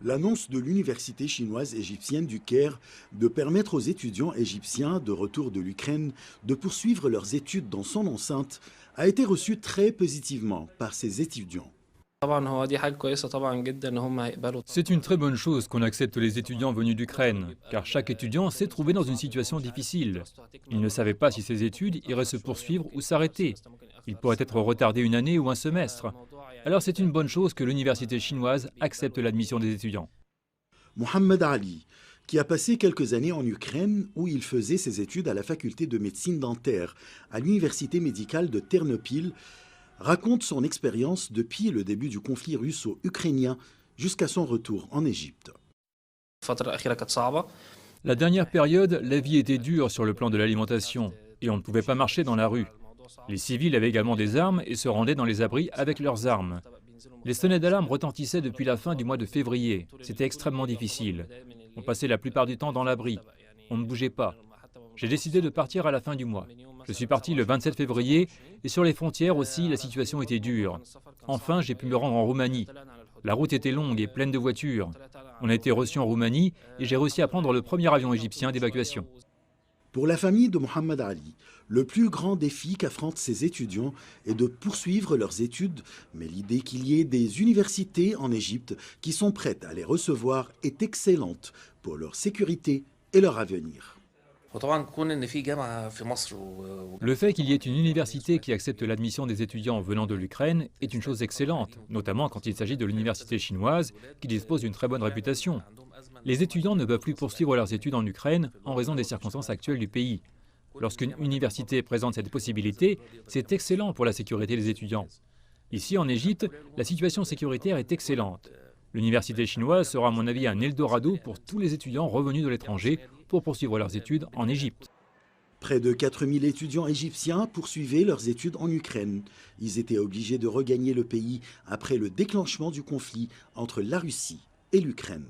L'annonce de l'université chinoise égyptienne du Caire de permettre aux étudiants égyptiens de retour de l'Ukraine de poursuivre leurs études dans son enceinte a été reçue très positivement par ces étudiants. C'est une très bonne chose qu'on accepte les étudiants venus d'Ukraine, car chaque étudiant s'est trouvé dans une situation difficile. Il ne savait pas si ses études iraient se poursuivre ou s'arrêter. Il pourrait être retardé une année ou un semestre. Alors c'est une bonne chose que l'université chinoise accepte l'admission des étudiants. Mohamed Ali, qui a passé quelques années en Ukraine où il faisait ses études à la faculté de médecine dentaire à l'université médicale de Ternopil, raconte son expérience depuis le début du conflit russo-ukrainien jusqu'à son retour en Égypte. La dernière période, la vie était dure sur le plan de l'alimentation et on ne pouvait pas marcher dans la rue. Les civils avaient également des armes et se rendaient dans les abris avec leurs armes. Les sonnettes d'alarme retentissaient depuis la fin du mois de février. C'était extrêmement difficile. On passait la plupart du temps dans l'abri. On ne bougeait pas. J'ai décidé de partir à la fin du mois. Je suis parti le 27 février et sur les frontières aussi, la situation était dure. Enfin, j'ai pu me rendre en Roumanie. La route était longue et pleine de voitures. On a été reçus en Roumanie et j'ai réussi à prendre le premier avion égyptien d'évacuation. Pour la famille de Mohamed Ali, le plus grand défi qu'affrontent ces étudiants est de poursuivre leurs études, mais l'idée qu'il y ait des universités en Égypte qui sont prêtes à les recevoir est excellente pour leur sécurité et leur avenir. Le fait qu'il y ait une université qui accepte l'admission des étudiants venant de l'Ukraine est une chose excellente, notamment quand il s'agit de l'université chinoise qui dispose d'une très bonne réputation. Les étudiants ne peuvent plus poursuivre leurs études en Ukraine en raison des circonstances actuelles du pays. Lorsqu'une université présente cette possibilité, c'est excellent pour la sécurité des étudiants. Ici, en Égypte, la situation sécuritaire est excellente. L'université chinoise sera à mon avis un Eldorado pour tous les étudiants revenus de l'étranger pour poursuivre leurs études en Égypte. Près de 4000 étudiants égyptiens poursuivaient leurs études en Ukraine. Ils étaient obligés de regagner le pays après le déclenchement du conflit entre la Russie et l'Ukraine.